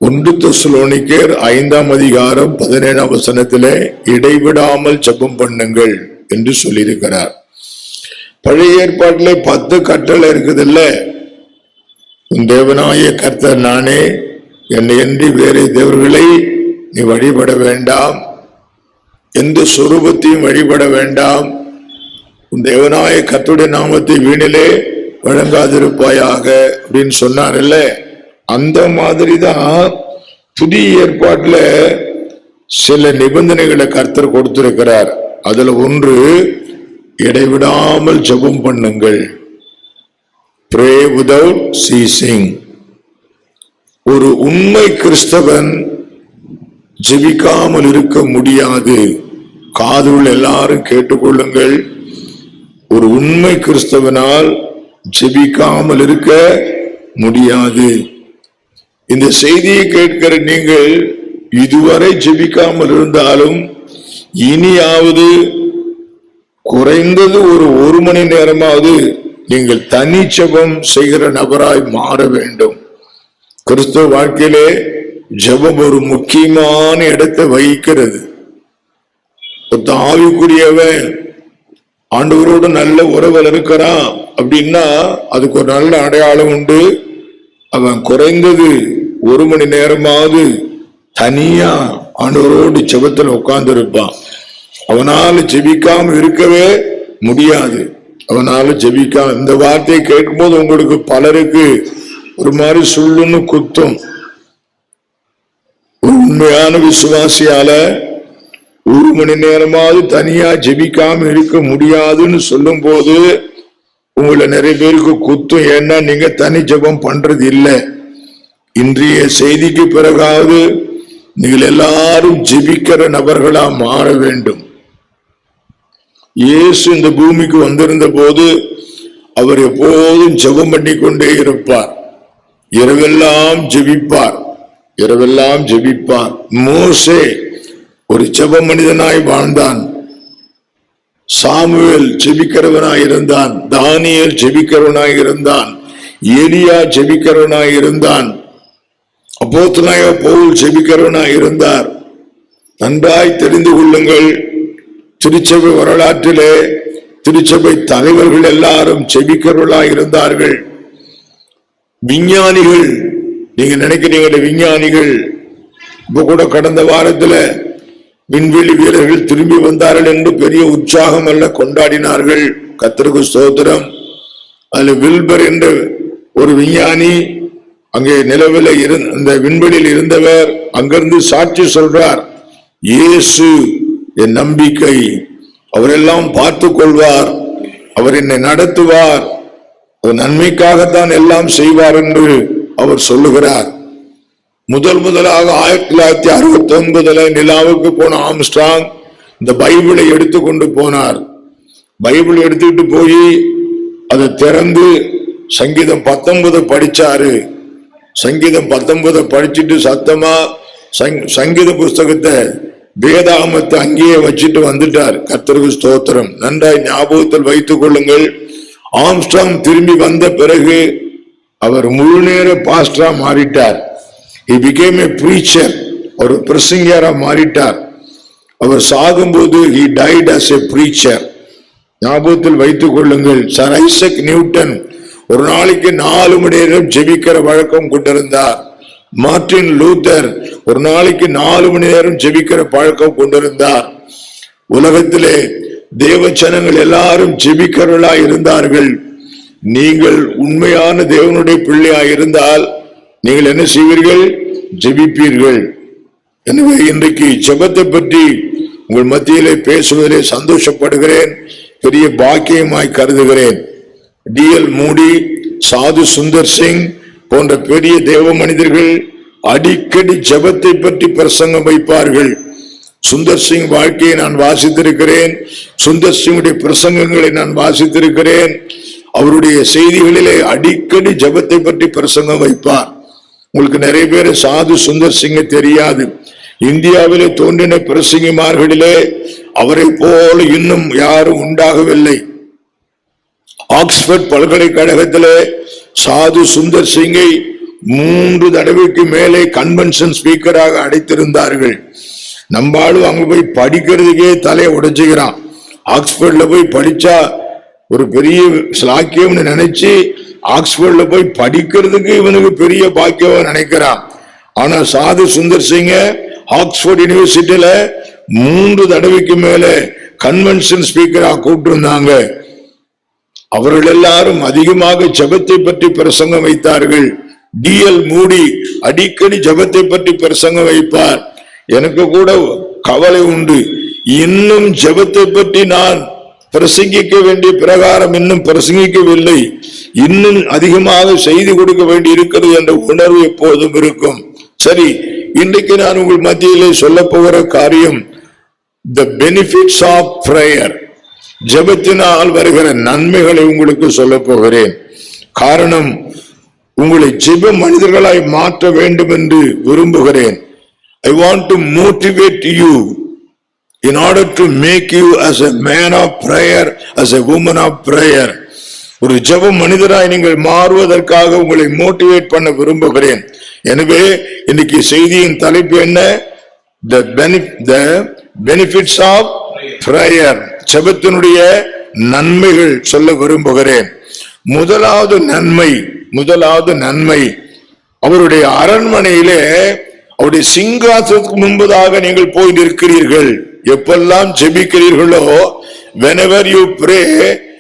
ஒன்று தெசலோனிக்கேயர் 5ஆம் அதிகாரம் 17ஆம் வசனத்திலே இடைவிடாமல் ஜெபம் பண்ணுங்கள் என்று சொல்லியிருக்கிறார். பழைய ஏற்பாட்டிலே 10 கட்டளை இருக்குதுல்ல. உன் தேவனாகிய கர்த்தர் நானே, என்னை அன்றி வேறு தேவர்களை நீ வழிபட வேண்டாம், எந்த சொரூபத்தையும் வழிபட வேண்டாம், உன் தேவனாகிய கர்த்தருடைய நாமத்தை வீணிலே வழங்காதிருப்பாயாக அப்படின்னு சொன்னார்ல. அந்த மாதிரிதான் புதிய ஏற்பாட்டுல சில நிபந்தனைகளை கர்த்தர் கொடுத்திருக்கிறார். அதுல ஒன்று, இடைவிடாமல் ஜெபம் பண்ணுங்கள். Pray without ceasing. ஒரு உண்மை கிறிஸ்தவன் ஜெபிக்காமல் இருக்க முடியாது. காதுள்ள எல்லாரும் கேட்டுக்கொள்ளுங்கள். ஒரு உண்மை கிறிஸ்தவனால் ஜெபிக்காமல் இருக்க முடியாது. இந்த செய்தியை கேட்கிற நீங்கள் இதுவரை ஜெபிக்காமல் இருந்தாலும் இனியாவது குறைந்தது ஒரு மணி நேரமாவது நீங்கள் தனி ஜெபம் செய்கிற நபராய் மாற வேண்டும். கிறிஸ்தவ வாழ்க்கையிலே ஜெபம் ஒரு முக்கியமான இடத்தை வகிக்கிறது. ஆவிக்குரியவன் ஆண்டவரோடு நல்ல உறவில் இருக்கிறான் அப்படின்னா அதுக்கு ஒரு நல்ல அடையாளம் உண்டு. அவன் குறைந்தது 1 மணி நேரமாவது தனியா ஆண்டவரோடு ஜெபத்தில் உட்கார்ந்து இருப்பான். அவனால ஜெபிக்காம இருக்கவே முடியாது. அவனால ஜெபிக்காம, இந்த வார்த்தையை கேட்கும் போது உங்களுக்கு பலருக்கு ஒரு மாதிரி சொல்லுன்னு குத்தும். ஒரு உண்மையான விசுவாசியால 1 மணி நேரமாவது தனியா ஜெபிக்காம இருக்க முடியாதுன்னு சொல்லும் போது உங்களை நிறைய பேருக்கு குத்தும். ஏன்னா நீங்க தனி ஜெபம் பண்றது இல்லை. இன்றைய செய்திக்கு பிறகாவது நீங்கள் எல்லாரும் ஜெபிக்கிற நபர்களா மாற வேண்டும். இயேசு இந்த பூமிக்கு வந்திருந்த போது அவர் எப்போதும் ஜெபம் பண்ணி கொண்டே இருப்பார். இரவெல்லாம் ஜெபிப்பார், இரவெல்லாம் ஜெபிப்பார். மோசே ஒரு ஜெப மனிதனாய் வாழ்ந்தான். சாமுவேல் ஜெபிக்கிறவனாய் இருந்தான். தானியேல் ஜெபிக்கிறவனாய் இருந்தான். எலியா ஜெபிக்கிறவனாய் இருந்தான். அப்போஸ்தலனாகிய பவுல் ஜெபிக்கிறவனாய் இருந்தார். நன்றாய் தெரிந்து கொள்ளுங்கள், திருச்சபை வரலாற்றிலே திருச்சபை தலைவர்கள் எல்லாரும் ஜெபிக்கிறவர்களாய் இருந்தார்கள். விஞ்ஞானிகள், நீங்க நினைக்கிறீங்க விஞ்ஞானிகள், இப்ப கூட கடந்த வாரத்துல விண்வெளி வீரர்கள் திரும்பி வந்தார்கள் என்று பெரிய உற்சாகம் அல்ல கொண்டாடினார்கள். கர்த்தருக்கு ஸ்தோத்திரம். அதுல வில்பர் என்ற ஒரு விஞ்ஞானி அங்கே நிலவில் இந்த விண்வெளியில் இருந்தவர் அங்கிருந்து சாட்சி சொல்றார். இயேசு என் நம்பிக்கை, அவரெல்லாம் பார்த்து கொள்வார், அவர் என்னை நடத்துவார், நன்மைக்காகத்தான் எல்லாம் செய்வார் என்று அவர் சொல்லுகிறார். முதலாக 1969 நிலாவுக்கு போன ஆம்ஸ்ட்ராங் இந்த பைபிளை எடுத்துக்கொண்டு போனார். பைபிள் எடுத்துக்கிட்டு போய் அதை திறந்து சங்கீதம் 19 படிச்சாரு. சங்கீதம் 19 படிச்சுட்டு சத்தமா சங்கீத புஸ்தகத்தை வேதாகமத்தை அங்கேயே வச்சுட்டு வந்துட்டார். கர்த்தருக்கு ஸ்தோத்திரம். நன்றாய் ஞாபகத்தில் வைத்துக் கொள்ளுங்கள். ஆம்ஸ்ட்ராங் திரும்பி வந்த பிறகு அவர் முழு நேர பாஸ்டரா மாறிட்டார். He became a preacher. ஒரு பிரசங்கியாரா மாறிட்டார். அவர் சாகும்போது he died as a preacher. ஞாபகத்தில் வைத்துக் கொள்ளுங்கள். சர் ஐசக் நியூட்டன் ஒரு நாளைக்கு 4 மணி நேரம் ஜெபிக்கிற வழக்கம் கொண்டிருந்தார். மார்ட்டின் லூத்தர் ஒரு நாளைக்கு 4 மணி நேரம் ஜெபிக்கிற பழக்கம் கொண்டிருந்தார். உலகத்திலே தேவ ஜனங்கள் எல்லாரும் ஜெபிக்கிறவர்களாய் இருந்தார்கள். நீங்கள் உண்மையான தேவனுடைய பிள்ளையாய் இருந்தால் நீங்கள் என்ன செய்வீர்கள்? ஜெபிப்பீர்கள். எனவே இன்றைக்கு ஜெபத்தை பற்றி உங்கள் மத்தியிலே பேசுவதிலே சந்தோஷப்படுகிறேன், பெரிய பாக்கியமாய் கருதுகிறேன். டிஎல் மூடி, சாது சுந்தர் சிங் போன்ற பெரிய தேவ மனிதர்கள் அடிக்கடி ஜெபத்தை பற்றி பிரசங்கம் வைப்பார்கள். சுந்தர் சிங் வாழ்க்கையை நான் வாசித்திருக்கிறேன். சுந்தர் சிங்குடைய பிரசங்கங்களை நான் வாசித்திருக்கிறேன். அவருடைய செய்திகளிலே அடிக்கடி ஜெபத்தை பற்றி பிரசங்கம் வைப்பார். உங்களுக்கு நிறைய பேர் சாது சுந்தர் சிங்கை தெரியாது. இந்தியாவிலே தோன்றின பிரசங்கிமார்களிலே அவரை போல இன்னும் யாரும் உண்டாகவில்லை. ஆக்ஸ்போர்ட் பல்கலைக்கழகத்திலே சாது சுந்தர் சிங்கை 3 தடவைக்கு மேலே கன்வென்ஷன் ஸ்பீக்கராக அடைத்திருந்தார்கள். நம்மாலும் அங்க போய் படிக்கிறதுக்கே தலையை உடைச்சுக்கிறான். ஆக்ஸ்போர்ட்ல போய் படிச்சா ஒரு பெரிய சாக்கியம்னு நினைச்சு ஆக்ஸ்போர்ட்ல போய் படிக்கிறதுக்கு இவனுக்கு பெரிய பாக்கியம் நினைக்கிறான். ஆனா சாது சுந்தர் சிங்க ஆக்ஸ்போர்ட் யூனிவர்சிட்டியில 3 தடவைக்கு மேல கன்வென்ஷன் ஸ்பீக்கரா கூப்பிட்டு இருந்தாங்க. அவர்கள் எல்லாரும் அதிகமாக ஜெபத்தை பற்றி பிரசங்கம் வைத்தார்கள். DL மூடி அடிக்கடி ஜெபத்தை பற்றி பிரசங்கம் வைப்பார். எனக்கு கூட கவலை உண்டு, இன்னும் ஜெபத்தை பற்றி நான் பிரசங்கிக்க வேண்டிய பிரகாரம் இன்னும் பிரசங்கிக்கவில்லை, இன்னும் அதிகமாக செய்து கொடுக்க வேண்டி இருக்கிறது என்ற உணர்வு எப்போதும் இருக்கும். சரி, இன்றைக்கு நான் உங்கள் மத்தியிலே சொல்ல போகிற காரியம் the benefits of prayer. ஜெபத்தினால் வருகிற நன்மைகளை உங்களுக்கு சொல்ல போகிறேன். காரணம், உங்களை ஜெப மனிதர்களாய் மாற்ற வேண்டும் என்று விரும்புகிறேன். I want to motivate you in order to make you as a man of prayer, as a woman of prayer. ஒரு ஜெப மனிதராய் நீங்கள் மாறுவதற்காக உங்களை மோட்டிவேட் பண்ண விரும்புகிறேன். எனவே இன்னைக்கு செய்தியின் தலைப்பு என்ன? The benefits of prayer. ஜெபத்தினுடைய நன்மைகள் சொல்ல விரும்புகிறேன். முதலாவது நன்மை அவருடைய அரண்மனையிலே அவருடைய சிங்காசனத்துக்கு முன்பதாக நீங்கள் போய் நிற்கிறீர்கள். எப்பெல்லாம் ஜெபிக்கிறீர்களோ, whenever you pray,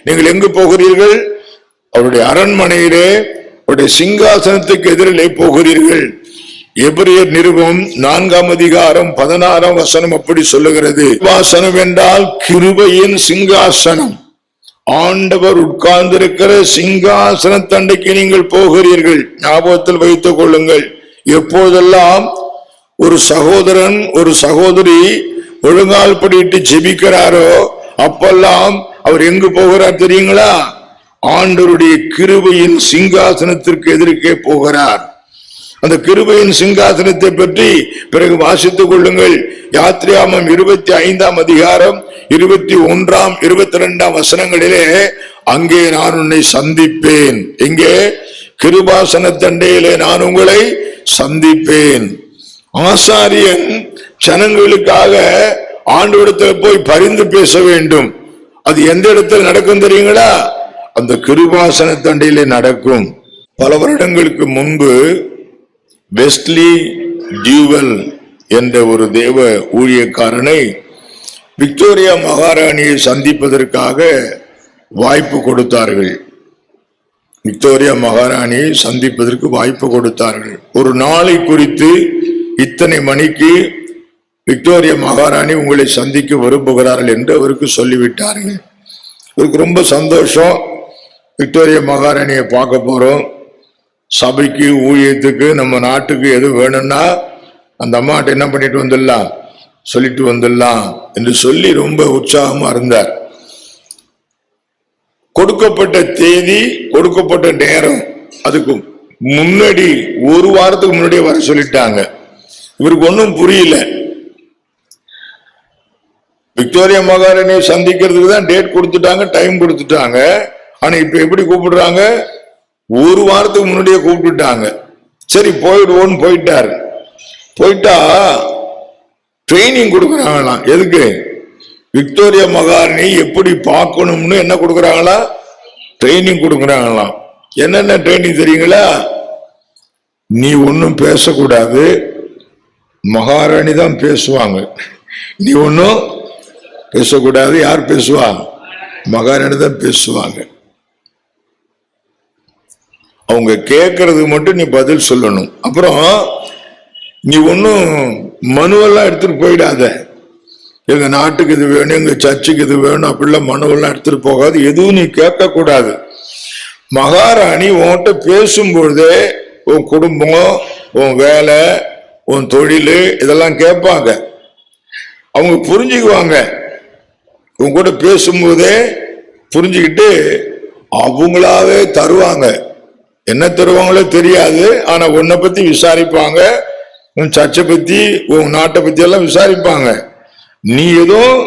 நீங்கள் எங்கு போகிறீர்கள்? அவருடைய அரண்மனையிலே அவருடைய சிங்காசனத்துக்கு எதிரிலே போகிறீர்கள். எபிரேயர் நிருபம் 4ஆம் அதிகாரம் 16ஆம் வசனம் அப்படி சொல்லுகிறது. சிங்காசனம் என்றால் கிருபையின் சிங்காசனம். ஆண்டவர் உட்கார்ந்திருக்கிற சிங்காசன தண்டைக்கு நீங்கள் போகிறீர்கள். ஞாபகத்தில் வைத்துக் கொள்ளுங்கள். எப்போதெல்லாம் ஒரு சகோதரன் ஒரு சகோதரி ஒழுங்கால் படிட்டு ஜெபிக்கிறாரோ அப்பெல்லாம் அவர் எங்கு போகிறார் தெரியுங்களா? ஆண்டவருடைய கிருபையின் சிங்காசனத்திற்கு எதிர்க்கே போகிறார். அந்த கிருபையின் சிங்காசனத்தை பற்றி பிறகு வாசித்துக் கொள்ளுங்கள். யாத்திராகமம் 25ஆம் அதிகாரம் 21ஆம் 22ஆம் வசனங்களிலே, அங்கே நான் உன்னை சந்திப்பேன். எங்கே? கிருபாசன தண்டையிலே நான் உங்களை சந்திப்பேன். ஆசாரியன் ஜனங்களுக்காக ஆண்டவரிடத்தில் போய் பரிந்து பேச வேண்டும். அது எந்த இடத்தில் நடக்கும் தெரியுங்களா? அந்த கிருபாசன தண்டையிலே நடக்கும். பல வருடங்களுக்கு முன்பு வெஸ்லி டியூவல் என்ற ஒரு தேவ ஊழியக்காரனை விக்டோரியா மகாராணியை சந்திப்பதற்காக வாய்ப்பு கொடுத்தார்கள். விக்டோரியா மகாராணியை சந்திப்பதற்கு வாய்ப்பு கொடுத்தார்கள். ஒரு நாளை குறித்து இத்தனை மணிக்கு விக்டோரியா மகாராணி உங்களை சந்திக்க விரும்புகிறார்கள் என்று அவருக்கு சொல்லிவிட்டார்கள். அவருக்கு ரொம்ப சந்தோஷம். விக்டோரியா மகாராணியை பார்க்க போறோம், சபைக்கு ஊழியத்துக்கு நம்ம நாட்டுக்கு எது வேணும்னா அந்த அம்மாட்ட என்ன பண்ணிட்டு வந்துடலாம், சொல்லிட்டு வந்துடலாம் என்று சொல்லி ரொம்ப உற்சாகமா இருந்தார். கொடுக்கப்பட்ட தேதி, கொடுக்கப்பட்ட நேரம், அதுக்கு முன்னாடி ஒரு வாரத்துக்கு முன்னாடியே வர சொல்லிட்டாங்க. இவருக்கு ஒன்றும் புரியல. விக்டோரியா மகாராணியை சந்திக்கிறதுக்கு தான் டேட் கொடுத்துட்டாங்க, டைம் கொடுத்துட்டாங்க. ஆனா இப்ப எப்படி கூப்பிடுறாங்க? ஒரு வாரத்துக்கு முன்னாடியே கூப்பிட்டுட்டாங்க. சரி போயிடுவோன்னு போயிட்டாரு. போயிட்டா ட்ரைனிங் கொடுக்குறாங்களாம். எதுக்கு? விக்டோரியா மகாராணி எப்படி பார்க்கணும்னு என்ன கொடுக்குறாங்களா? ட்ரைனிங் கொடுக்குறாங்களாம். என்னென்ன ட்ரைனிங் தெரியுங்களா? நீ ஒன்னும் பேசக்கூடாது, மகாராணி தான் பேசுவாங்க. நீ ஒன்னும் பேசக்கூடாது. யார் பேசுவா? மகாராணி தான் பேசுவாங்க. அவங்க கேட்கறதுக்கு மட்டும் நீ பதில் சொல்லணும். அப்புறம் நீ ஒன்னும் மனுவெல்லாம் எடுத்துட்டு போயிடாத. எங்க நாட்டுக்கு இது வேணும், எங்க சர்ச்சுக்கு இது வேணும் அப்படிலாம் மனுவெல்லாம் எடுத்துட்டு போகாது. எதுவும் நீ கேட்க கூடாது. மகாராணி உன்கிட்ட பேசும்பொழுதே உன் குடும்பம், உன் வேலை, உன் தொழில் இதெல்லாம் கேட்பாங்க. அவங்க புரிஞ்சுக்குவாங்க. உன் கூட பேசும்போதே புரிஞ்சுக்கிட்டு அவங்களாவே தருவாங்க. என்ன தருவாங்களோ தெரியாது, ஆனா உன்னை பத்தி விசாரிப்பாங்க, உன் சர்ச்சை பத்தி, உன் நாட்டை பத்தி எல்லாம் விசாரிப்பாங்க. நீ எதுவும்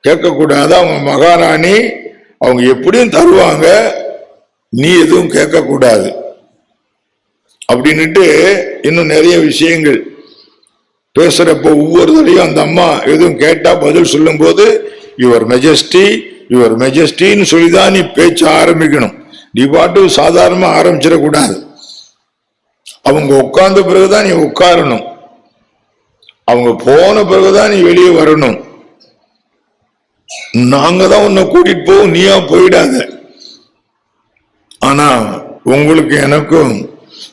கேட்க கூடாது. அவங்க மகாராணி அவங்க எப்படியும் தருவாங்க. நீ எதுவும் கேட்க கூடாது அப்படின்னுட்டு இன்னும் நிறைய விஷயங்கள் பேசுறப்போ ஒவ்வொரு தடையும் அந்த அம்மா எதுவும் கேட்டா பதில் சொல்லும் போது யுவர் மெஜஸ்டின்னு சொல்லிதான் நீ பேச்ச ஆரம்பிக்கணும். நீ பாட்டு சாதாரணமா ஆரம்பிச்சிடக்கூடாது. அவங்க உட்கார்ந்த பிறகுதான் நீ உட்காரணும். அவங்க போன பிறகுதான் நீ வெளியே வரணும். நாங்க தான் உன்னை கூட்டிட்டு போவோம், நீயா போயிடாத. ஆனா உங்களுக்கு எனக்கும்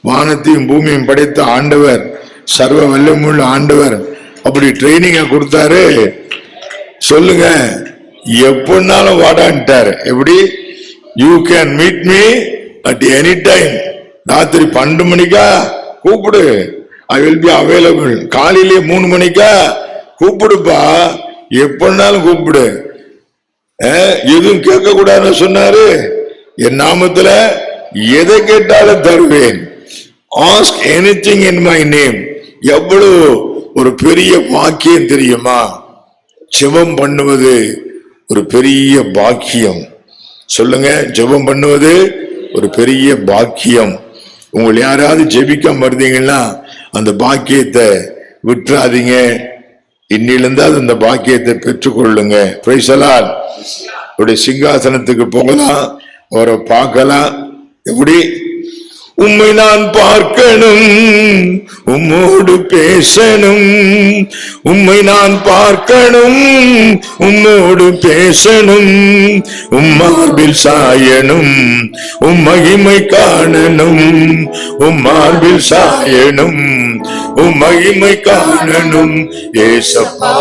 வானத்தையும் பூமியும் படைத்த ஆண்டவர், சர்வ வல்லமுள்ள ஆண்டவர் அப்படி ட்ரைனிங்க கொடுத்தாரு. சொல்லுங்க, எப்படினாலும் வாடான்ட்டாரு. எப்படி? You can meet me at any time. ராத்திரி 12 மணிக்கா கூப்பிடு, ஐ வில் பி அவைலபிள். காலையிலே 3 மணிக்கா கூப்பிடுப்பா, எப்படினாலும் கூப்பிடு. எதுவும் கேட்க கூடாதுன்னு சொன்னாரு. என் நாமத்துல எதை கேட்டாலும் தருவேன். Ask anything in my name. எவ்வளவு ஒரு பெரிய பாக்கியம் தெரியுமா? ஜெபம் பண்ணுவது ஒரு பெரிய பாக்கியம். சொல்லுங்க, ஜெபம் பண்ணுவது ஒரு பெரிய பாக்கியம். உங்களை யாராவது ஜெபிக்க மறந்தீங்கன்னா அந்த பாக்கியத்தை விட்டுறாதீங்க. இன்னிலிருந்தாவது அந்த பாக்கியத்தை பெற்றுக்கொள்ளுங்க. Praise the Lord. அவருடைய சிங்காசனத்துக்கு போகலாம், அவரை பார்க்கலாம். எப்படி? உம்மை நான் பார்க்கணும், உம்மோடு பேசணும். உம்மை நான் பார்க்கணும், உம்மோடு பேசணும். உம்மார்பில் சாயணும், உம்மகிமை காணணும். உம்மார்பில் சாயணும், உம்மகிமை காணணும். ஏசப்பா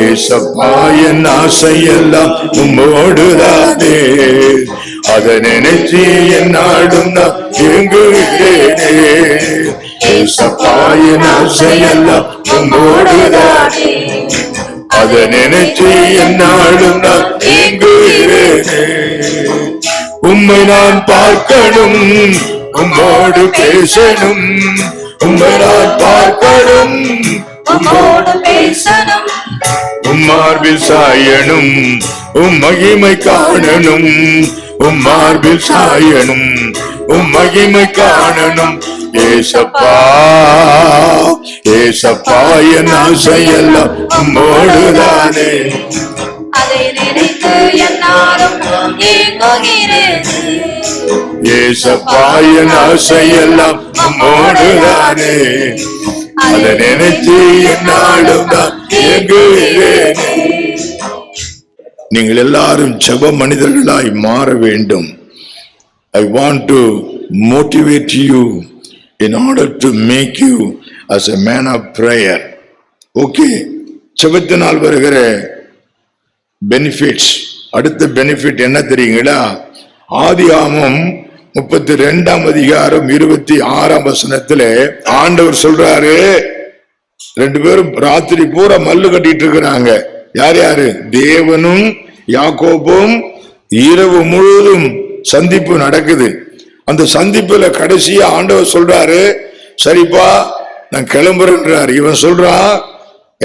ஏசப்பா, என் ஆசையெல்லாம் உம்மோடுதானே. அதை நினைச்சு என் நாடும் நான் எங்குகிறேனே. ஏசப்பா, என் ஆசையெல்லாம் உம்மோடுதானே. அதை நினைச்சு என் நாடும் நான் எங்குகிறேனே. உம்மை நான் பார்க்கணும், உம்மோடு பேசணும். உம்மை நான் பார்க்கணும், உம்மோடு பேசணும். உம்மார்பில் சாயணும், உம்மகிமை காணணும். உம்மார்பில் சாயணும், உம்மகிமை காணணும். ஏசப்பா ஏசப்பா, என் ஆசையெல்லாம் உம்மோடுதானே. அதை நினைத்து என்னாலும் ஏங்குகிறேன். ஏசப்பா, என் ஆசையெல்லாம் உம்மோடுதானே. அதை நினைச்சு என்னாலும் நான் ஏங்குகிறேன். நீங்கள் எல்லாரும் ஜெப மனிதர்களாய் மாற வேண்டும். I want to motivate you in order to make you as a man of prayer. Okay, ஜெபத்தினால் வருகிற பெனிஃபிட்ஸ். அடுத்த பெனிஃபிட் என்ன தெரியுங்களா? ஆதியாகமம் 32ஆம் அதிகாரம் 26ஆம் வசனத்துல ஆண்டவர் சொல்றாரு, 2 பேரும் ராத்திரி பூரா மல்லு கட்டிட்டு இருக்கிறாங்க. யார் யாரு? தேவனும் யாக்கோபும். இரவு முழுவதும் சந்திப்பு நடக்குது. அந்த சந்திப்புல கடைசியா ஆண்டவர் சொல்றாரு, சரிப்பா நான் கிளம்புறேன்றார். இவன் சொல்றான்,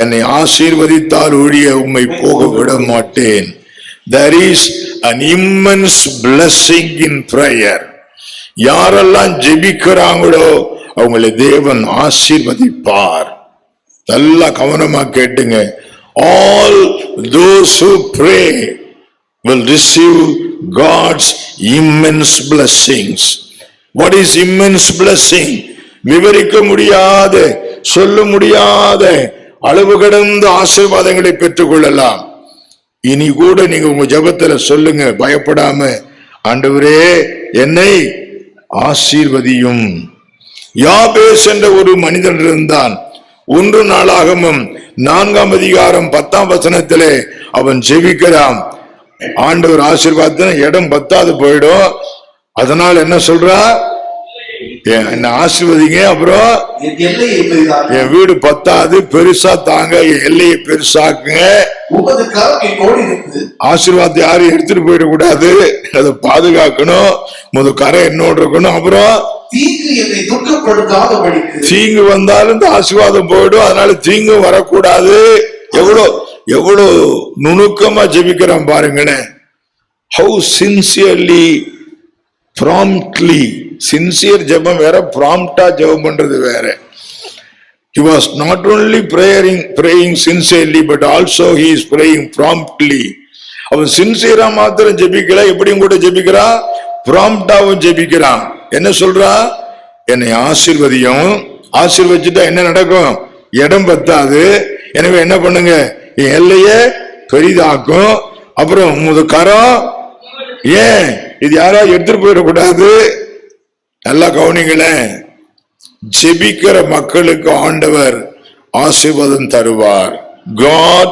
என்னை ஆசீர்வதித்தால் ஒழிய உம்மை போக விட மாட்டேன். There is an immense blessing in prayer. யாரெல்லாம் ஜெபிக்கிறாங்களோ அவங்களை தேவன் ஆசீர்வதிப்பார். நல்லா கவனமா கேட்டுங்க. All those who pray will receive God's immense blessings. What is immense blessing? விவரிக்க முடியாத, சொல்ல முடியாத அளவு கடந்த ஆசீர்வாதங்களை பெற்றுக் கொள்ளலாம். இனி கூட நீங்க உங்க ஜெபத்துல சொல்லுங்க, பயப்படாம, ஆண்டவரே என்னை ஆசீர்வதியும். யாபேஸ் என்ற ஒரு மனிதன் இருந்தான். 1 நாளாகமம் 4ஆம் அதிகாரம் 10ஆம் வசனத்திலே அவன் ஜெபிக்கிறான். ஆண்டவர் ஆசீர்வாதத்தின இடம் பத்தாது போயிடும். அதனால என்ன சொல்றா? என்ன ஆசீர்வதிங்க, அப்புறம் என் வீடு பத்தாது, பெருசா தாங்க, என் எல்லையை பெருசாக்குங்க. ஆசீர்வாதத்தை யாரும் எடுத்துட்டு போயிடக்கூடாது, அதை பாதுகாக்கணும். கரை என்னோடு இருக்கணும். அப்புறம் தீங்கு வந்தாலும் இந்த ஆசீர்வாதம் போயிடும். அதனால தீங்கு வரக்கூடாது. எவ்வளவு நுணுக்கமா ஜெபிக்கிறான் பாருங்களேன். how sincerely, promptly. Sincere ஜெபம் வேற, ப்ராம்ப்டா ஜெபம் பண்றது வேற. He was not only praying sincerely, but also he is praying promptly. அவன் சின்சியரா மாத்திரம் ஜெபிக்கல, எப்படியும் கூட ஜெபிக்கிறான், ப்ராம்ப்டாவும் ஜெபிக்கிறான். என்ன சொல்றான்? என்னை ஆசீர்வதியும். ஆசீர்வதிச்சுட்டா என்ன நடக்கும்? இடம் பத்தாது. எனவே என்ன பண்ணுங்க, என் எல்லையே பெரிதாக்கும். அப்புறம் உமது கரம், ஏன் இது யாராவது எடுத்துட்டு போயிடக்கூடாது. நல்லா கவனிங்களேன், ஜெபிக்கிற மக்களுக்கு ஆண்டவர் ஆசீர்வாதம் தருவார். God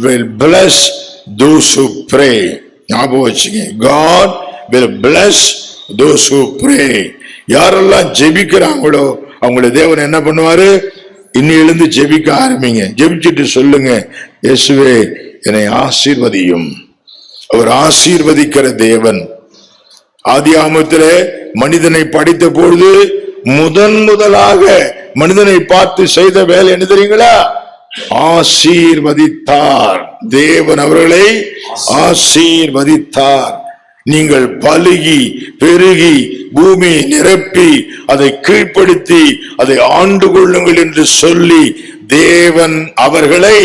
will bless those who pray. ஞாபகம் வச்சுங்க, God will bless those who pray. யாரெல்லாம் ஜெபிக்கிறாங்களோ அவங்கள தேவன் என்ன பண்ணுவாரு? இன்னும் எழுந்து ஜெபிக்க ஆரம்பிங்க. ஜெபிச்சுட்டு சொல்லுங்க, இயேசுவே என்னை ஆசீர்வதியும். அவர் ஆசீர்வதிக்கிற தேவன். ஆதியாகமத்திலே மனிதனை படைத்த பொழுது முதலாக மனிதனை பார்த்து செய்த வேலை என்ன தெரியுங்களா? ஆசீர்வதித்தார். தேவன் அவர்களை ஆசீர்வதித்தார். நீங்கள் பலுகி பெருகி பூமி நிரப்பி அதை கீழ்ப்படுத்தி அதை ஆண்டு கொள்ளுங்கள் என்று சொல்லி தேவன் அவர்களை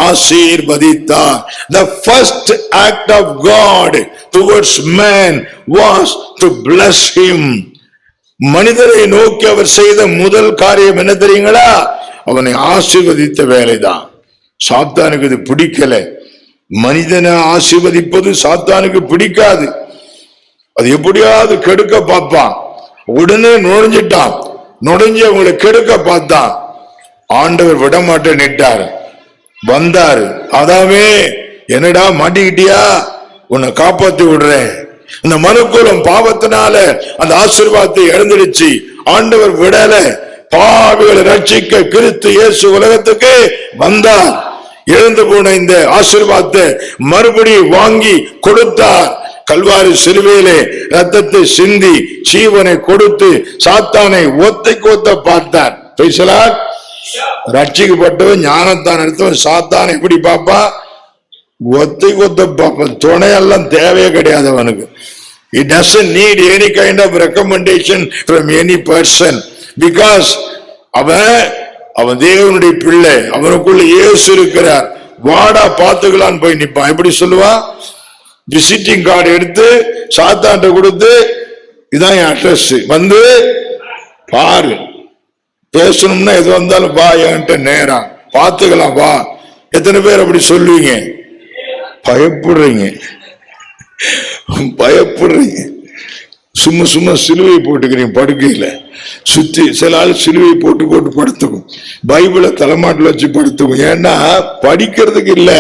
ஆசீர்வதித்தார். The first act of God towards man was to bless him. மனிதரை நோக்கி அவர் செய்த முதல் காரியம் என்ன தெரியுங்களா? அவனை ஆசீர்வதித்த வேலைதான். சாத்தானுக்கு இது பிடிக்கல. மனிதனை ஆசீர்வதிப்பது சாத்தானுக்கு பிடிக்காது. அது எப்படியாவது கெடுக்க பார்ப்பான். உடனே நுழைஞ்சிட்டான். நுழைஞ்சு அவங்களை கெடுக்க பார்த்தான். ஆண்டவர் விடமாட்டேன் நிட்டார். வந்தாரு. அதாவே என்னடா மாட்டிக்கிட்டியா? உன்னை காப்பாத்தி விடுறேன். இந்த மனுக்குலம் பாவத்தினால அந்த ஆசீர்வாதத்தை இழந்துடுச்சு. ஆண்டவர் விடல. பாவிகளை ரட்சிக்க கிறிஸ்து இயேசு உலகத்துக்கு வந்தார். இழந்து போன இந்த ஆசீர்வாதத்தை மறுபடியும் வாங்கி கொடுத்தார். கல்வாரி சிலுவையிலே ரத்தத்தை சிந்தி ஜீவனை கொடுத்து சாத்தானை ஒத்தைக்கு ஒத்த பார்த்தார். ரட்சிக்கப்பட்டவன் ஞானத்தான் எடுத்தவன் சாத்தானை எப்படி பாப்பா? ஒத்தை கொத்த பாப்பான். துணையெல்லாம் தேவையே கிடையாது அவனுக்கு. He doesn't need any kind of recommendation from any person because அவன் தேவனுடைய பிள்ளை. அவனுக்குள்ள இயேசு இருக்கிறார். வாடா பாத்துக்கலான்னு போய் நிப்பான். எப்படி சொல்லுவான்? விசிட்டிங் கார்டு எடுத்து சாத்தான்ட்ட கொடுத்து, இதான் என் அட்ரஸ், வந்து பாரு, பேசணும்னா எது வந்தாலும் வா, என்கிட்ட நேரம் பாத்துக்கலாம் வா. எத்தனை பேர் அப்படி சொல்லுவீங்க? பயப்படுறீங்க. சும்மா சிலுவை போட்டுக்கிறீங்க. படுக்கையில சுத்தி சில ஆள் சிலுவை போட்டு படுத்துக்கும். பைபிளை தலைமாட்டில் வச்சு படுத்துக்கும். ஏன்னா படிக்கிறதுக்கு இல்ல,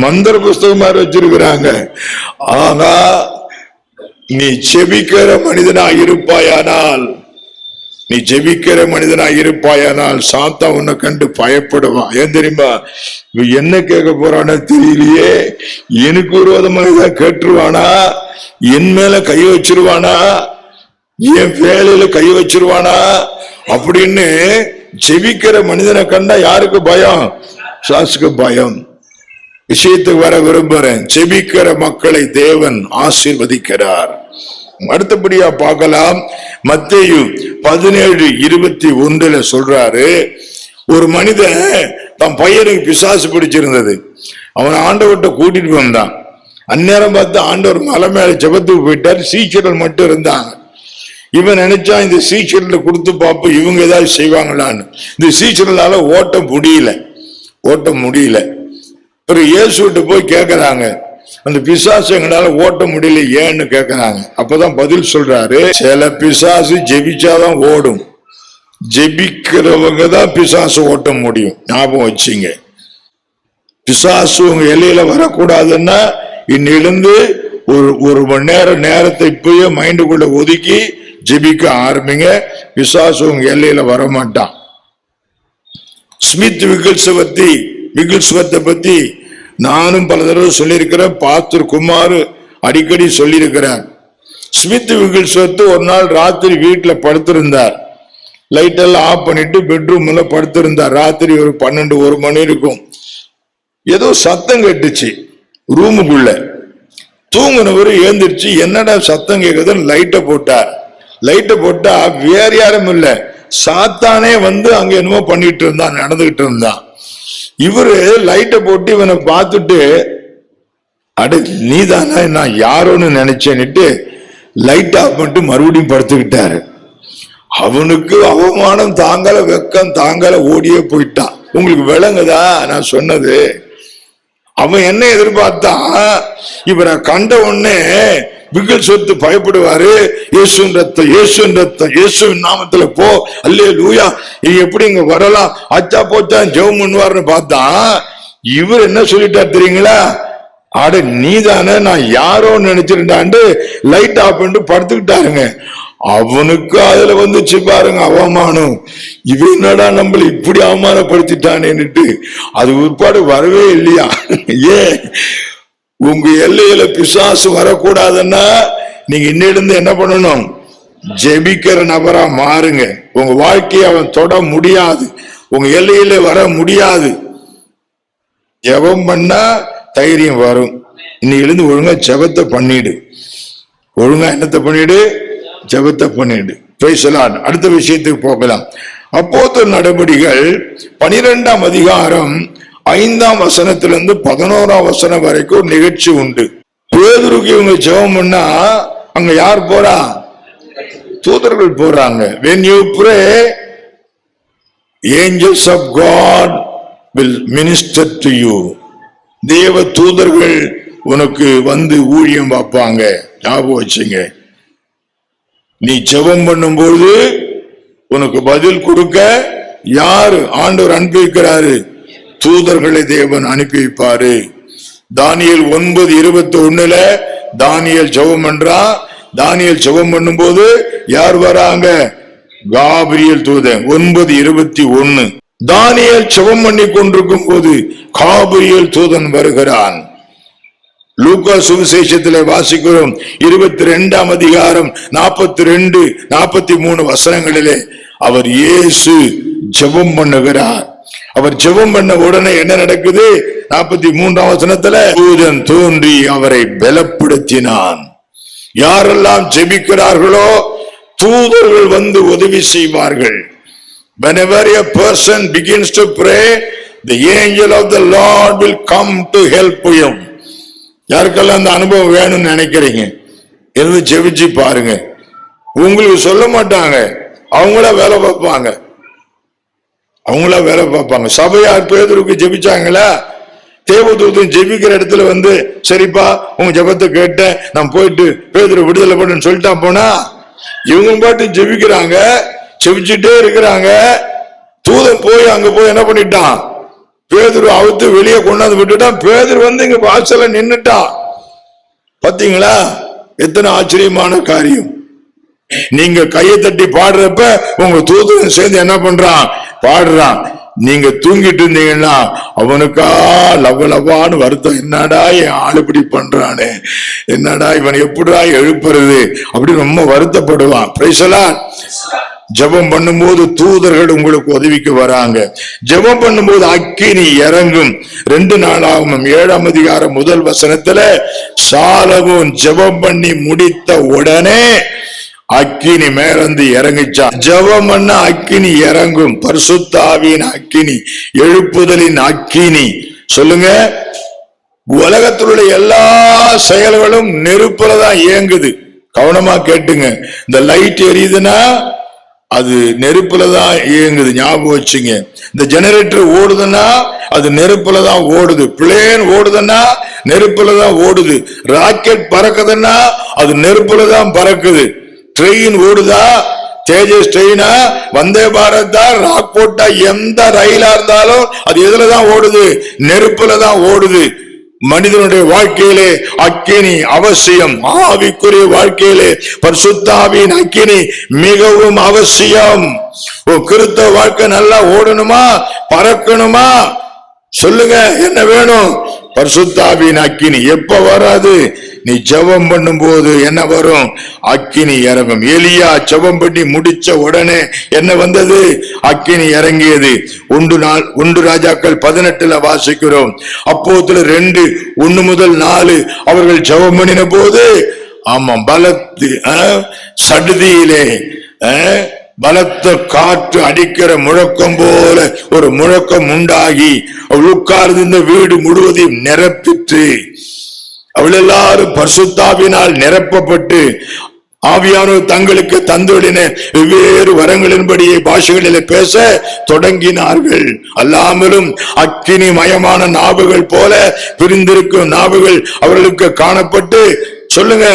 மந்திர புஸ்தகம் மாதிரி வச்சிருக்கிறாங்க. ஆனா நீ செபிக்கிற மனிதனாய் இருப்பாயானால் சாத்தா உன்னை கண்டு பயப்படுவான். ஏன் தெரியுமா? என்ன கேட்க போறான்னு தெரியலையே, எனக்கு விரோதமாக கேட்டுருவானா, என் மேல கை வச்சிருவானா, என் வேலையில கை வச்சிருவானா அப்படின்னு ஜெபிக்கிற மனிதனை கண்டா யாருக்கு பயம்? சாசுக்கு பயம். விஷயத்துக்கு வர விரும்புறேன். ஜெபிக்கிற மக்களை தேவன் ஆசீர்வதிக்கிறார். அடுத்தபடியா பார்க்கலாம். மத்தேயு 17:21 சொல்றாரு, ஒரு மனிதன் தன் பையனுக்கு பிசாசு பிடிச்சிருந்தது. அவன் ஆண்டவர்கிட்ட கூட்டிட்டு வந்தான். அந்நேரம் பார்த்து ஆண்டவர் மலை மேல ஜெபத்துக்கு போயிட்டார். சீக்கிரம் மட்டும் இருந்தாங்க. இவன் நினைச்சான் இந்த சீக்கிரத்துல கொடுத்து பார்ப்போம் இவங்க ஏதாவது செய்வாங்களான்னு. இந்த சீக்கிரத்தால ஓட்ட முடியல. பிறகு இயேசுகிட்ட போய் கேட்கறாங்க, அந்த பிசாசு எங்களால ஓட்ட முடியல ஏன்னு கேட்கறாங்க. அப்பதான் பதில் சொல்றாரு, சில பிசாசு ஜெபிச்சாதான் ஓடும், ஜெபிக்கிறவங்க தான் பிசாசு ஓட்ட முடியும். ஞாபகம் வச்சுங்க. பிசாசு உங்க எல்லையில வரக்கூடாதுன்னா இன்னிலிருந்து ஒரு மணி நேரத்தை இப்பயே மைண்டுக்குள்ள ஒதுக்கி ஜெபிக்க ஆரம்பிங்க. பிசாசு உங்க எல்லையில வரமாட்டான். ஸ்மித் விகில்ஸ்வத்தை பத்தி நானும் பல தடவை சொல்லியிருக்கிறேன். பாஸ்டர் குமார் அடிக்கடி சொல்லியிருக்கிறார். ஸ்மித் விகில்ஸ்வத் ஒரு நாள் ராத்திரி வீட்டுல படுத்திருந்தார். லைட் எல்லாம் ஆஃப் பண்ணிட்டு பெட்ரூம்ல படுத்திருந்தார். ராத்திரி ஒரு 12-1 மணி இருக்கும். ஏதோ சத்தம் கேட்டுச்சு ரூமுக்குள்ள. தூங்குனவர் ஏந்திரிச்சு என்னடா சத்தம் கேக்குதுன்னு லைட்டை போட்டார். லைட்டை போட்டா வேற யாரும் இல்ல, சாத்தானே வந்து அங்க என்னமோ பண்ணிட்டு இருந்தான், நடந்துகிட்டு இருந்தான். இவரு லைட்டை போட்டு இவனை பார்த்துட்டு, அட நீதானா நான் யாரோன்னு நினைச்சேன்னுட்டு லைட் ஆஃப் பண்ணிட்டு மறுபடியும் படுத்துக்கிட்டாரு. அவனுக்கு அவமானம் தாங்கல, வெக்கம் தாங்கல, ஓடியே போயிட்டான். உங்களுக்கு விளங்குதா நான் சொன்னது? அவன் என்ன எதிர்பார்த்தான், இவரை கண்ட உடனே பிகில் சொத்து பயப்படுவாரு, இயேசுவின் ரத்தம், இயேசுவின் ரத்தம், இயேசுவின் நாமத்துல போ, அல்லேலூயா, எப்படி இங்க வரலாம், அச்சா போச்சா ஜெபம் பண்ணுவாருன்னு பார்த்தான். இவர் என்ன சொல்லிட்டார் தெரியுங்களா? அட நீதானே நான் யாரோ நினைச்சிருந்தாண்டு லைட் ஆஃப் பண்ணிட்டு படுத்துக்கிட்டாருங்க. அவனுக்கு அதுல வந்துச்சு பாருங்க அவமானம். இவன் என்னடா நம்மள இப்படி அவமானப்படுத்திட்டானேன்னுட்டு அது உட்பாடு வரவே இல்லையா? ஏன் உங்க எல்லையில பிசாசு வரக்கூடாதுன்னா நீங்க இன்னிலிருந்து என்ன பண்ணணும்? ஜெபிக்கிற நபரா மாறுங்க. உங்க வாழ்க்கையை அவன் தொட முடியாது, உங்க எல்லையில வர முடியாது. ஜெபம் பண்ணா தைரியம் வரும். இன்னைக்கு ஒழுங்கா ஜெபத்தை பண்ணிடு, ஒழுங்கா என்னத்தை பண்ணிடு? ஜெபத்தை பண்ணிடு. அடுத்த விஷயத்துக்கு போகலாம். அப்போஸ்தலர் நடபடிகள் 12ஆம் அதிகாரம் 5ஆம் வசனத்திலிருந்து 11ஆம் வசனம் வரைக்கும் ஒரு நிகழ்ச்சி உண்டு. பேதுருக்கு இவங்க ஜெபம் பண்ணா அங்க யார் போறா? தூதர்கள் போறாங்க. when you pray angels of God will minister to you. தேவ தூதர்கள் உனக்கு வந்து ஊழியம் பார்ப்பாங்க. ஞாபகம் வச்சுங்க, நீ ஜெபம் பண்ணும்போது உனக்கு பதில் கொடுக்க யாரு ஆண்டவர் அனுப்பி வைக்கிறாரு? தூதர்களை தேவன் அனுப்பி வைப்பாரு. தானியேல் 9:21 தானியேல் ஜெபம் பண்றான். தானியேல் ஜெபம் பண்ணும்போது யார் வராங்க? காபிரியேல் தூதன். 9:21 தானியேல் ஜெபம் பண்ணி கொண்டிருக்கும் போது காபிரியேல் தூதன் வருகிறான். லூக்கா சுவிசேஷத்திலே வாசிக்கிறோம் 22ஆம் அதிகாரம் 42-43 வசனங்களிலே அவர் இயேசு ஜெபம் பண்ணுகிறார். அவர் ஜெபம் பண்ண உடனே என்ன நடக்குது? 43ஆம் வசனத்துல தூதன் தோன்றி அவரை பலப்படுத்தினான். யாரெல்லாம் ஜெபிக்கிறார்களோ தூதர்கள் வந்து உதவி செய்வார்கள். Whenever a person begins to pray, the angel of the Lord will come to help him. யாருக்கெல்லாம் அந்த அனுபவம் வேணும்னு நினைக்கிறீங்க இருந்து ஜெபிச்சு பாருங்க. உங்களுக்கு சொல்ல மாட்டாங்க, அவங்களா வேலை பார்ப்பாங்க, அவங்களா வேலை பார்ப்பாங்க. சபையார் பேதுருக்கு ஜெபிச்சாங்களா? தேவதூதன் ஜெபிக்கிற இடத்துல வந்து சரிப்பா உங்க ஜெபத்தை கேட்டேன், நான் போயிட்டு பேதுரு விடுதலை பண்ணு சொல்லிட்டா போனா, இவங்க பாட்டு ஜெபிக்கிறாங்க, ஜெபிச்சுட்டே இருக்கிறாங்க. தூதன் போய் அங்க போய் என்ன பண்ணிட்டான்? பேதுரு அவுத்து வெளியே கொண்டாந்து விட்டுட்டான். பேதுரு வந்து இங்க வாசல்ல நின்னுட்டான். பாத்தீங்களா எத்தனை ஆச்சரியமான காரியம். நீங்க கையை தட்டி பாடுறப்ப உங்க தூதன் சேர்ந்து என்ன பண்றான்? பாடுறான். நீங்க தூங்கிட்டு இருந்தீங்கன்னா அவனுக்கா லவலவான்னு வருத்தம், என்னடா என் ஆளு இப்படி பண்றானே, என்னடா இவன் எப்படிடா எழுப்புறது அப்படி ரொம்ப வருத்தப்படுவான். Praise the Lord. ஜெபம் பண்ணும்போது தூதர்கள் உங்களுக்கு உதவிக்கு வராங்க. ஜெபம் பண்ணும்போது அக்கினி இறங்கும். 2 நாளாகமம் 7ஆம் அதிகாரம் 1 வசனத்துல சாலமோன் ஜெபம் பண்ணி முடித்த உடனே அக்கினி மேலந்து இறங்கிச்சான். ஜெபம் பண்ண அக்கினி இறங்கும். பரிசுத்த ஆவியின் அக்கினி, எழுப்புதலின் அக்கினி. சொல்லுங்க, உலகத்தில் உள்ள எல்லா செயல்களும் நெருப்புலதான் இயங்குது. கவனமா கேட்டுங்க. இந்த லைட் எரியுதுன்னா அது நெருப்புலதான் இயங்குது. ஞாபகம் வச்சுங்க. இந்த ஜெனரேட்டர் ஓடுதுன்னா அது நெருப்புலதான் ஓடுது. பிளேன் ஓடுதுன்னா நெருப்புலதான் ஓடுது. ராக்கெட் பறக்குதுன்னா அது நெருப்புலதான் பறக்குது. ட்ரெயின் ஓடுதா? தேஜஸ் ட்ரெயினா, வந்தே பாரதா, ராக் போட்டா, எந்த ரயிலா இருந்தாலும் அது எதுலதான் ஓடுது? நெருப்புலதான் ஓடுது. மனிதனுடைய வாழ்க்கையிலே அக்கினி அவசியம். ஆவிக்குரிய வாழ்க்கையிலே பரிசுத்த ஆவியின் அக்கினி மிகவும் அவசியம். கிறிஸ்தவ வாழ்க்கை நல்லா ஓடணுமா, பறக்கணுமா, சொல்லுங்க, என்ன வேணும்? பரிசுத்தாவியின் அக்கினி. எப்ப வராது? நீ ஜெபம் பண்ணும் போது என்ன வரும்? அக்கினி இறங்கும். எலியா ஜெபம் பண்ணி முடிச்ச உடனே என்ன வந்தது? அக்கினி இறங்கியது. 1 ராஜாக்கள் 18 வாசிக்கிறோம். அப்போதுல 2:1 முதல் 4 அவர்கள் ஜெபம் பண்ணின போது, ஆமா, பலத்து சடுதியிலே பலத்த காற்று அடிக்கிற முழக்கம் போல ஒரு முழக்கம் உண்டாகி அவள் உட்கார்ந்து இந்த வீடு முழுவதையும் நிரப்பிற்று. அவள் எல்லாரும் பரிசுத்தாவினால் நிரப்பப்பட்டு ஆவியானவர் தங்களுக்கு தந்துள்ள வெவ்வேறு வரங்களின்படியே பாஷைகளில் பேச தொடங்கினார்கள். அல்லாமலும் அக்கினி மயமான நாவுகள் போல பிரிந்திருக்கும் நாவுகள் அவர்களுக்கு காணப்பட்டு, சொல்லுங்க,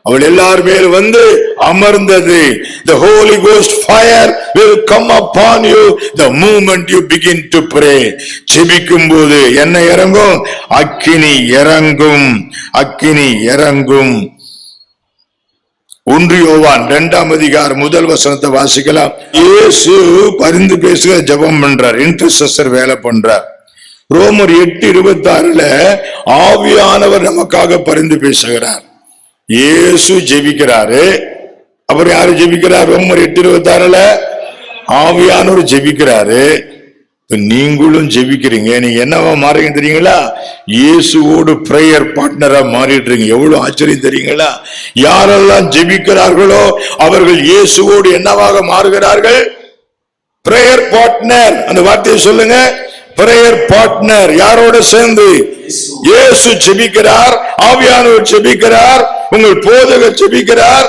அவள் எல்லார் மேல் வந்து அமர்ந்தது. The Holy Ghost fire will come upon you the moment you begin to pray. ஜெபிக்கும் போது என்ன இறங்கும்? அக்கினி இறங்கும். அக்கினி இறங்கும். 1 யோவான் 2:1 வாசிக்கலாம். இயேசு பரிந்து பேசுக ஜெபம் பண்றார், இன்டர்செசர் வேலை பண்றார். ரோமர் 8:26 ஆவியானவர் நமக்காக பரிந்து பேசுகிறார். இயேசு ஜெபிக்கிறாரு, அப்புறம் யாரு ஜெபிக்கிறார்? ரோமர் 8:26 ஆவியானவர் ஜெபிக்கிறாரு. நீங்களும் ஜெபிக்கிறீங்க. நீங்க என்னவா மாறீங்க தெரியுங்களா? இயேசுவோடு பிரேயர் பார்ட்னரா மாறிடுறீங்க. எவ்வளவு ஆச்சரியம் தெரியுங்களா? யாரெல்லாம் ஜெபிக்கிறார்களோ அவர்கள் இயேசுவோடு என்னவாக மாறுகிறார்கள்? Prayer partner. அந்த வார்த்தையை சொல்லுங்க, பிரேயர் பார்ட்னர். யாரோட சேர்ந்து? இயேசு ஜெபிக்கிறார், ஆவியானவர் ஜெபிக்கிறார், உங்கள் போதகர் ஜெபிக்கிறார்,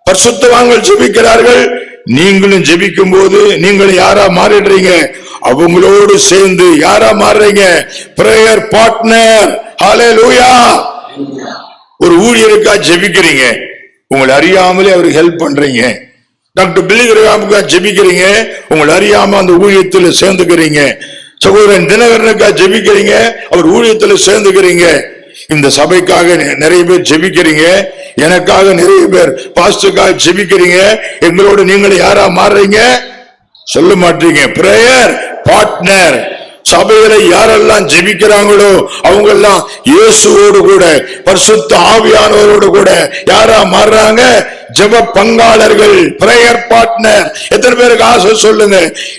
பரிசுத்தவான்கள் ஜெபிக்கிறார்கள். நீங்களும் ஜெபிக்கும் போது நீங்கள் யாரா மாறிடுறீங்க? அவங்களோடு சேர்ந்து யாரா மாறுறீங்க? Prayer partner. ஹல்லேலூயா. ஒரு ஊழியருக்கா ஜெபிக்கிறீங்க, உங்களை அறியாமலே அவருக்கு ஹெல்ப் பண்றீங்க. டாக்டர் பில்லி கிரஹாமுக்கா ஜெபிக்கிறீங்க, உங்களை அறியாம அந்த ஊழியத்தில் சேர்ந்துக்கிறீங்க. சகோதரன் தினகரனுக்கா ஜெபிக்கிறீங்க, அவர் ஊழியத்தில் சேர்ந்துக்கிறீங்க. இந்த சபைக்காக நிறைய பேர் ஜெபிக்கிறீங்க, எனக்காக நிறைய பேர் பாஸ்டருக்காக ஜெபிக்கிறீங்க. எங்களோட நீங்க யாரா மாறுறீங்க? சொல்ல மாட்டீங்க. Prayer partner. சபையில யாரெல்லாம் ஜெபிக்கிறாங்களோ அவங்க எல்லாம் இயேசுவோடு கூட பரிசுத்த ஆவியானவரோடு கூட யாரா மாறுறாங்க? ஜெப பங்காளர்கள், பிரேயர் பார்ட்னர். எத்தனை பேருக்கு ஆசை சொல்லுங்க,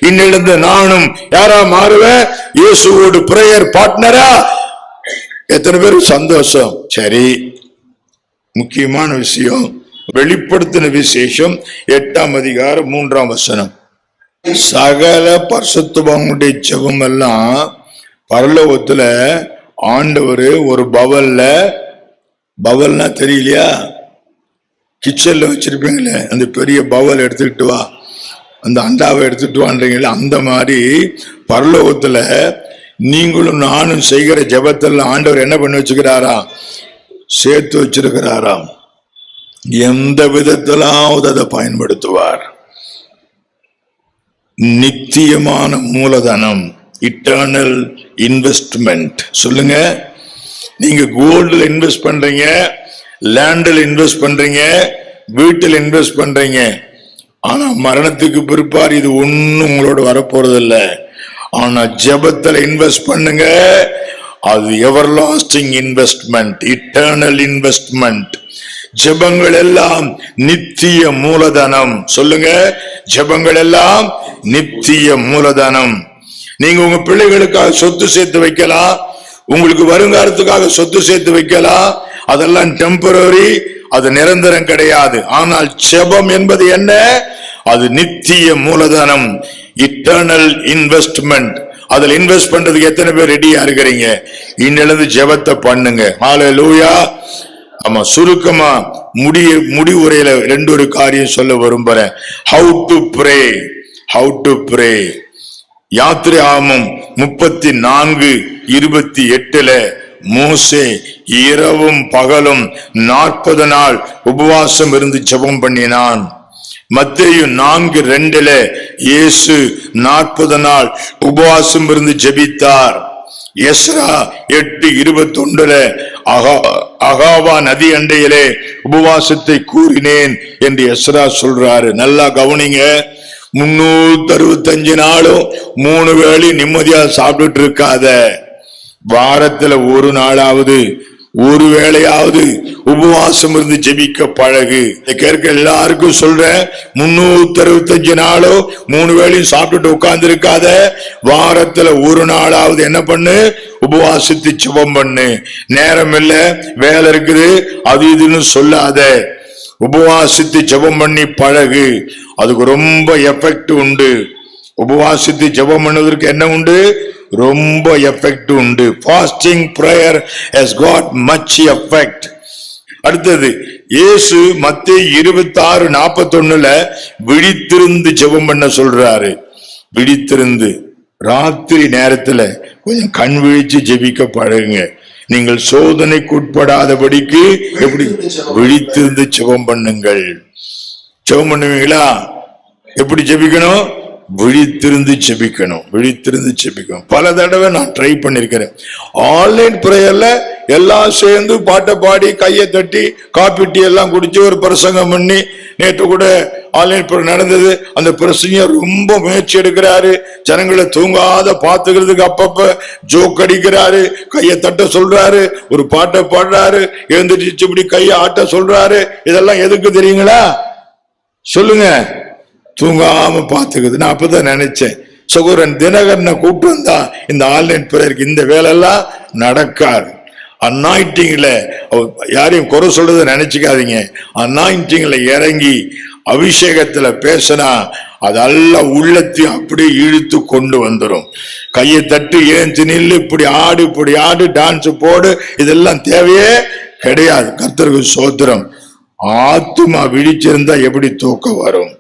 இன்னிலிருந்து நானும் யாரா மாறுவேன்? இயேசுவோடு பிரேயர் பார்ட்னரா. எத்தனை பேருக்கு சந்தோஷம்? சரி, முக்கியமான விஷயம், வெளிப்படுத்தின விசேஷம் 8:3 சகல பரிசுத்தவான்களுடைய ஜெபம் எல்லாம் பரலோகத்துல ஆண்டவர் ஒரு பவல்னா தெரியலையா? கிச்சன்ல வச்சிருப்பீங்களே அந்த பெரிய பவல் எடுத்துக்கிட்டு வா, அந்த அண்டாவை எடுத்துட்டு வான்றீங்களா, அந்த மாதிரி பரலோகத்துல நீங்களும் நானும் செய்கிற ஜெபத்தெல்லாம் ஆண்டவர் என்ன பண்ணி வச்சுக்கிறாராம்? சேர்த்து வச்சிருக்கிறாராம். எந்த விதத்திலாவது அதை பயன்படுத்துவார். நித்தியமான மூலதனம், இட்டர்னல் இன்வெஸ்ட்மெண்ட். சொல்லுங்க, நீங்க கோல்டுல இன்வெஸ்ட் பண்றீங்க, லேண்டில் இன்வெஸ்ட் பண்றீங்க, வீட்டில் இன்வெஸ்ட் பண்றீங்க. ஆனா மரணத்துக்கு பிற்பாடு இது ஒன்னும் உங்களோட வரப்போறது இல்ல. ஆனா ஜெபத்துல இன்வெஸ்ட் பண்ணுங்க, அது எவர்லாஸ்டிங் இன்வெஸ்ட்மெண்ட், இட்டர்னல் இன்வெஸ்ட்மெண்ட். ஜெபங்கள் எல்லாம் நித்திய மூலதனம். சொல்லுங்க, ஜெபங்கள் எல்லாம் நித்திய மூலதனம். நீங்க உங்க பிள்ளைகளுக்காக சொத்து சேர்த்து வைக்கலாம், உங்களுக்கு வருங்காலத்துக்காக சொத்து சேர்த்து வைக்கலாம். அதெல்லாம் டெம்பரரி, அது நிரந்தரம் கிடையாது. ஆனால் ஜெபம் என்பது என்ன? அது நித்திய மூலதனம், இட்டர்னல் இன்வெஸ்ட்மெண்ட். அதுல இன்வெஸ்ட் பண்றதுக்கு எத்தனை பேர் ரெடியா இருக்கிறீங்க? இன்னிலிருந்து ஜெபத்தை பண்ணுங்க. ஹல்லேலூயா. ஆமா, சுருக்கமா முடிவுரையில 2 காரியம் சொல்ல விரும்புறேன். How to pray, how to pray. யாத்திராகமம் 34:28 மோசே இரவும் பகலும் 40 நாள் உபவாசம் இருந்து ஜெபம் பண்ணினான். மத்தேயு 4:2 இயேசு 40 நாள் உபவாசம் இருந்து ஜெபித்தார். எஸ்ரா 8:21 அகாவா நதி அண்டையிலே உபவாசத்தை கூறினேன் என்று எஸ்ரா சொல்றாரு. நல்லா கவனிங்க. 365 நாளும் 3 வேளை நிம்மதியா சாப்பிட்டு இருக்காத. வாரத்துல ஒரு நாளாவது ஒரு வேளையாவது உபவாசம் இருந்து ஜெபிக்க பழகு. கேட்க எல்லாருக்கும் சொல்றேன், 365 நாளோ 3 வேளையும் சாப்பிட்டுட்டு உட்கார்ந்து இருக்காத. வாரத்துல ஒரு நாளாவது என்ன பண்ணு, உபவாசித்து ஜெபம் பண்ணு. நேரம் இல்ல, வேலை இருக்குது, அது இதுன்னு சொல்லாத. உபவாசித்து ஜெபம் பண்ணி பழகு. அதுக்கு ரொம்ப எஃபெக்ட் உண்டு. உபவாசித்து ஜெபம் பண்ணுவதற்கு என்ன உண்டு? ரொம்ப எஃபெக்ட் உண்டு. Fasting prayer has got much effect. அடுத்தது, இயேசு மத்தேயு 26:41 விழித்திருந்து ஜெபம் பண்ண சொல்றாரு. விழித்திருந்து ராத்திரி நேரத்துல கொஞ்சம் கண் விழிச்சு ஜெபிக்க பழகுங்க. நீங்கள் சோதனைக்கு உட்படாதபடிக்கு எப்படி விழித்திருந்து ஜெபம் பண்ணுங்கள். ஜெபம் பண்ணுவீங்களா? எப்படி ஜெபிக்கணும்? விழித்திருந்து ஜெபிக்கணும். விழித்திருந்து ஜெபிக்கணும். பல தடவை நான் ட்ரை பண்ணிருக்கிறேன். ஆன்லைன் பிரேயர்ல எல்லாம் சேர்ந்து பாட்டை பாடி கையை தட்டி காபி டீ எல்லாம் குடிச்சு ஒரு பிரசங்கம் பண்ணி, நேற்று கூட ஆன்லைன் பிரேயர் நடந்தது. அந்த பிரசங்கர் ரொம்ப முயற்சி எடுக்கிறாரு. ஜனங்களை தூங்காத பாத்துக்கிறதுக்கு அப்பப்ப ஜோக் அடிக்கிறாரு, கையை தட்ட சொல்றாரு, ஒரு பாட்டை பாடுறாரு, எழுந்திரிச்சு இப்படி கையை ஆட்ட சொல்றாரு. இதெல்லாம் எதுக்கு தெரியுங்களா? சொல்லுங்க. தூங்காம பாத்துக்குது. நான் அப்பதான் நினைச்சேன், சகோதரன் தினகரனை கூப்பிட்டு வந்தா இந்த ஆன்லைன் பிரேயருக்கு இந்த வேலை எல்லாம் நடக்காது. அனாயிண்டிங்ல யாரையும் குறை சொல்றத நினைச்சுக்காதீங்க. அனாயிண்டிங்ல இறங்கி அபிஷேகத்துல பேசினா அதெல்லாம் உள்ளத்தையும் அப்படியே இழுத்து கொண்டு வந்துடும். கையை தட்டு ஏஞ்சி நில்லு, இப்படி ஆடு, இப்படி ஆடு, டான்ஸ் போடு, இதெல்லாம் தேவையே கிடையாது. கர்த்தருக்கு ஸ்தோத்திரம். ஆத்துமா விழிச்சிருந்தா எப்படி தூக்கம் வரும்?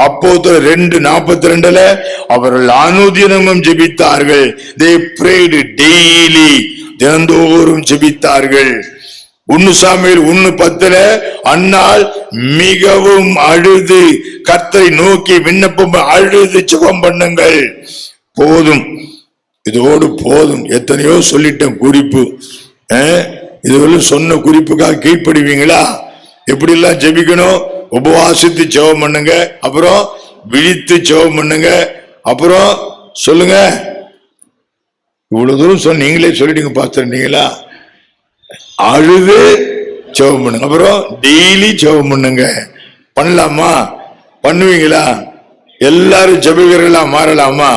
அப்போஸ்தலர் 2:42 அவர்கள் அனுதினமும் ஜெபித்தார்கள். They prayed daily. தினந்தோறும் ஜெபித்தார்கள். 1 சாமுவேல் 1:10 அன்னாள் மிகவும் அழுது கர்த்தரை நோக்கி விண்ணப்பம் அழுது ஜெபம் பண்ணுங்கள். போதும், இதோடு போதும். எத்தனையோ சொல்லிட்டேன் குறிப்பு. இதுவரை சொன்ன குறிப்புக்காக கீழ்ப்படுவீங்களா? எப்படி எல்லாம் ஜெபிக்கணும்? உபவாசித்து ஜெபம் பண்ணுங்க, அப்புறம் விழித்து ஜெபம் பண்ணுங்க, அப்புறம் சொல்லுங்க. இவ்வளவு தூரம் சொன்ன நீங்களே சொல்லிட்டீங்க பாஸ்டர். நீங்களா அழுது ஜெபம் பண்ணுங்க, அப்புறம் டெய்லி ஜெபம் பண்ணுங்க. பண்ணலாமா? பண்ணுவீங்களா? எல்லாரும் ஜெபிக்கிறீங்களா? மாறலாமா?